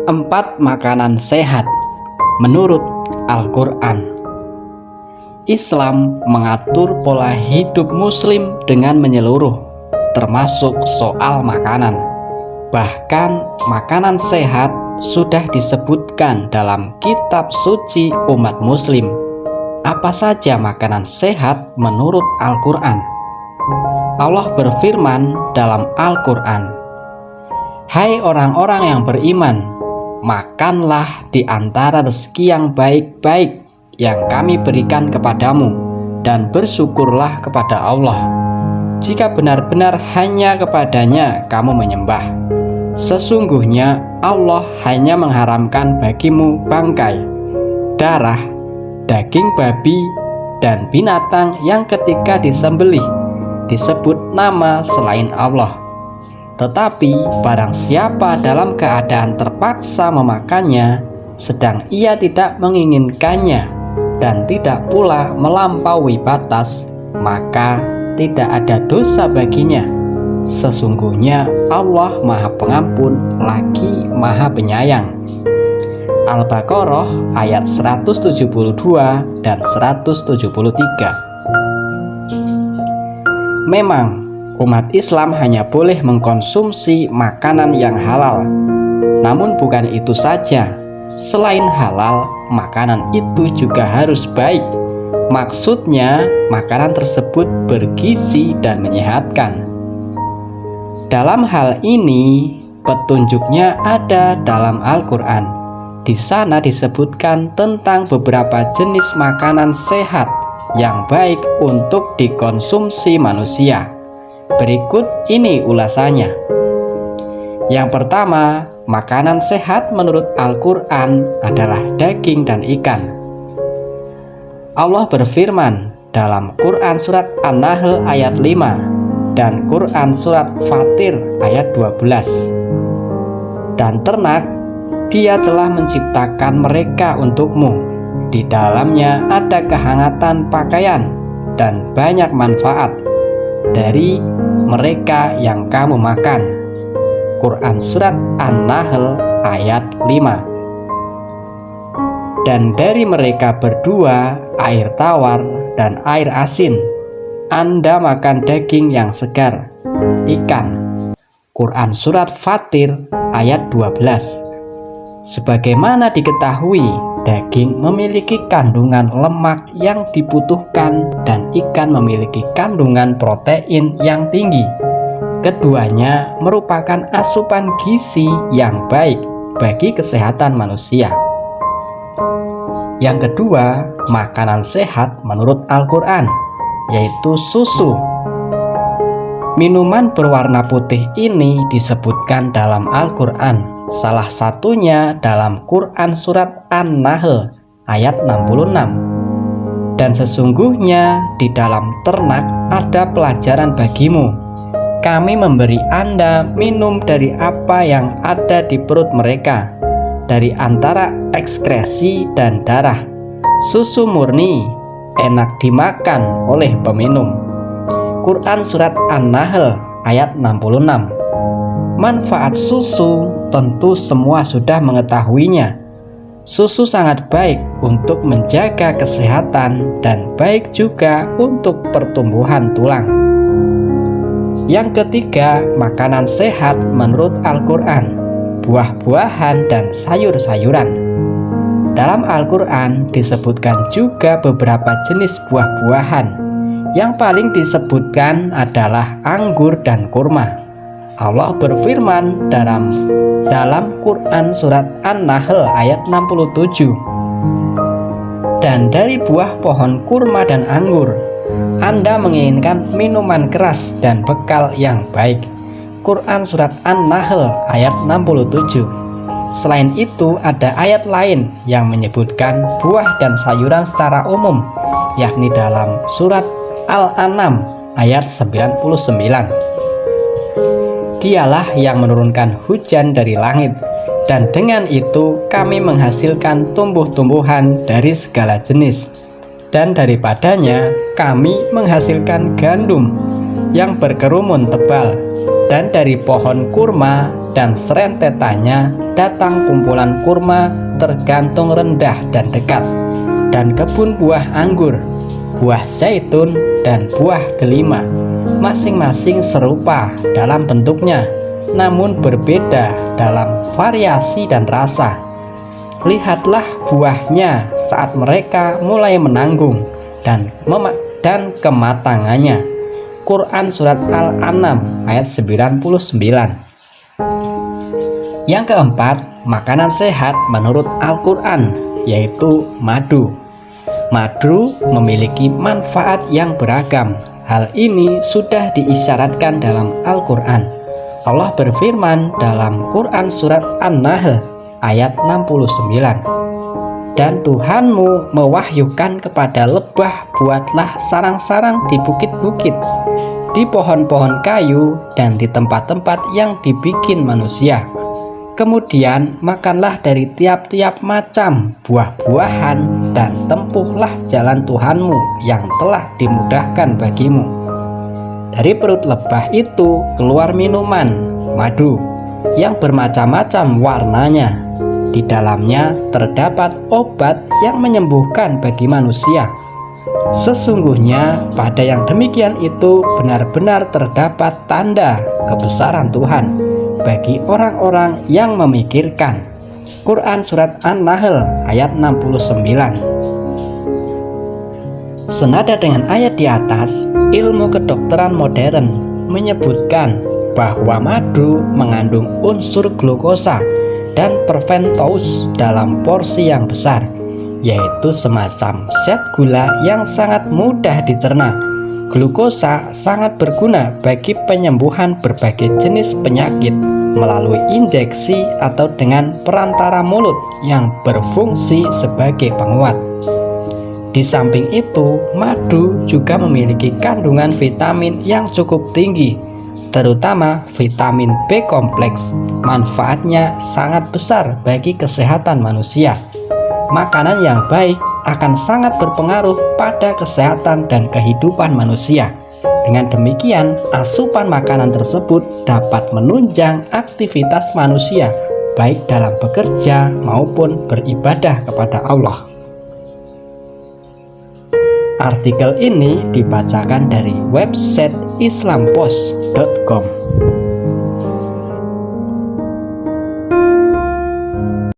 4 makanan sehat menurut Al-Quran. Islam mengatur pola hidup muslim dengan menyeluruh, termasuk soal makanan. Bahkan makanan sehat sudah disebutkan dalam kitab suci umat muslim. Apa saja makanan sehat menurut Al-Quran? Allah berfirman dalam Al-Quran, "Hai orang-orang yang beriman, makanlah di antara rezeki yang baik-baik yang kami berikan kepadamu, dan bersyukurlah kepada Allah, jika benar-benar hanya kepadanya kamu menyembah. Sesungguhnya Allah hanya mengharamkan bagimu bangkai, darah, daging babi, dan binatang yang ketika disembelih disebut nama selain Allah. Tetapi barang siapa dalam keadaan terpaksa memakannya, sedang ia tidak menginginkannya dan tidak pula melampaui batas, maka tidak ada dosa baginya. Sesungguhnya Allah Maha Pengampun lagi Maha Penyayang." Al-Baqarah ayat 172 dan 173. Memang umat Islam hanya boleh mengkonsumsi makanan yang halal. Namun bukan itu saja. Selain halal, makanan itu juga harus baik. Maksudnya, makanan tersebut bergizi dan menyehatkan. Dalam hal ini, petunjuknya ada dalam Al-Quran. Di sana disebutkan tentang beberapa jenis makanan sehat yang baik untuk dikonsumsi manusia. Berikut ini ulasannya. Yang pertama, makanan sehat menurut Al-Quran adalah daging dan ikan. Allah berfirman dalam Quran surat An-Nahl ayat 5 dan Quran surat Fatir ayat 12. "Dan ternak, Dia telah menciptakan mereka untukmu. Di dalamnya ada kehangatan pakaian dan banyak manfaat dari mereka yang kamu makan." Quran surat An-Nahl ayat 5. "Dan dari mereka berdua air tawar dan air asin. Anda makan daging yang segar, ikan." Quran surat Fatir ayat 12. Sebagaimana diketahui, daging memiliki kandungan lemak yang dibutuhkan dan ikan memiliki kandungan protein yang tinggi. Keduanya merupakan asupan gizi yang baik bagi kesehatan manusia. Yang kedua, makanan sehat menurut Al-Quran, yaitu susu. Minuman berwarna putih ini disebutkan dalam Al-Quran, salah satunya dalam Quran surat An-Nahl ayat 66. "Dan sesungguhnya di dalam ternak ada pelajaran bagimu. Kami memberi Anda minum dari apa yang ada di perut mereka, dari antara ekskresi dan darah. Susu murni, enak dimakan oleh peminum." Quran surat An-Nahl ayat 66. Manfaat susu tentu semua sudah mengetahuinya. Susu sangat baik untuk menjaga kesehatan dan baik juga untuk pertumbuhan tulang. Yang ketiga, makanan sehat menurut Al-Quran, buah-buahan dan sayur-sayuran. Dalam Al-Quran disebutkan juga beberapa jenis buah-buahan. Yang paling disebutkan adalah anggur dan kurma. Allah berfirman dalam Quran surat An-Nahl ayat 67, "Dan dari buah pohon kurma dan anggur, Anda menginginkan minuman keras dan bekal yang baik." Quran surat An-Nahl ayat 67. Selain itu, ada ayat lain yang menyebutkan buah dan sayuran secara umum, yakni dalam surat Al-An'am ayat 99. "Dialah yang menurunkan hujan dari langit, dan dengan itu kami menghasilkan tumbuh-tumbuhan dari segala jenis, dan daripadanya kami menghasilkan gandum yang berkerumun tebal, Dan dari pohon kurma dan serentetannya datang kumpulan kurma tergantung rendah dan dekat, dan kebun buah anggur, buah zaitun, dan buah delima, masing-masing serupa dalam bentuknya, namun berbeda dalam variasi dan rasa. Lihatlah buahnya saat mereka mulai menanggung dan kematangannya. Quran Surat Al-An'am ayat 99. Yang keempat, makanan sehat menurut Al-Quran, yaitu madu. Madu memiliki manfaat yang beragam. Hal ini sudah diisyaratkan dalam Al-Quran. Allah berfirman dalam Quran Surat An-Nahl ayat 69. Dan Tuhanmu mewahyukan kepada lebah, buatlah sarang-sarang di bukit-bukit, di pohon-pohon kayu, dan di tempat-tempat yang dibikin manusia. Kemudian makanlah dari tiap-tiap macam buah-buahan, dan tempuhlah jalan Tuhanmu yang telah dimudahkan bagimu. Dari perut lebah itu keluar minuman, madu, yang bermacam-macam warnanya. Di dalamnya terdapat obat yang menyembuhkan bagi manusia. Sesungguhnya pada yang demikian itu benar-benar terdapat tanda kebesaran Tuhan bagi orang-orang yang memikirkan. Quran Surat An-Nahl ayat 69. Senada dengan ayat di atas, ilmu kedokteran modern menyebutkan bahwa madu mengandung unsur glukosa dan perventous dalam porsi yang besar, yaitu semacam zat gula yang sangat mudah dicerna. Glukosa sangat berguna bagi penyembuhan berbagai jenis penyakit melalui injeksi atau dengan perantara mulut yang berfungsi sebagai penguat. Di samping itu, madu juga memiliki kandungan vitamin yang cukup tinggi, terutama vitamin B kompleks. Manfaatnya sangat besar bagi kesehatan manusia. Makanan yang baik akan sangat berpengaruh pada kesehatan dan kehidupan manusia. Dengan demikian, asupan makanan tersebut dapat menunjang aktivitas manusia, baik dalam bekerja maupun beribadah kepada Allah. Artikel ini dibacakan dari website islampost.com.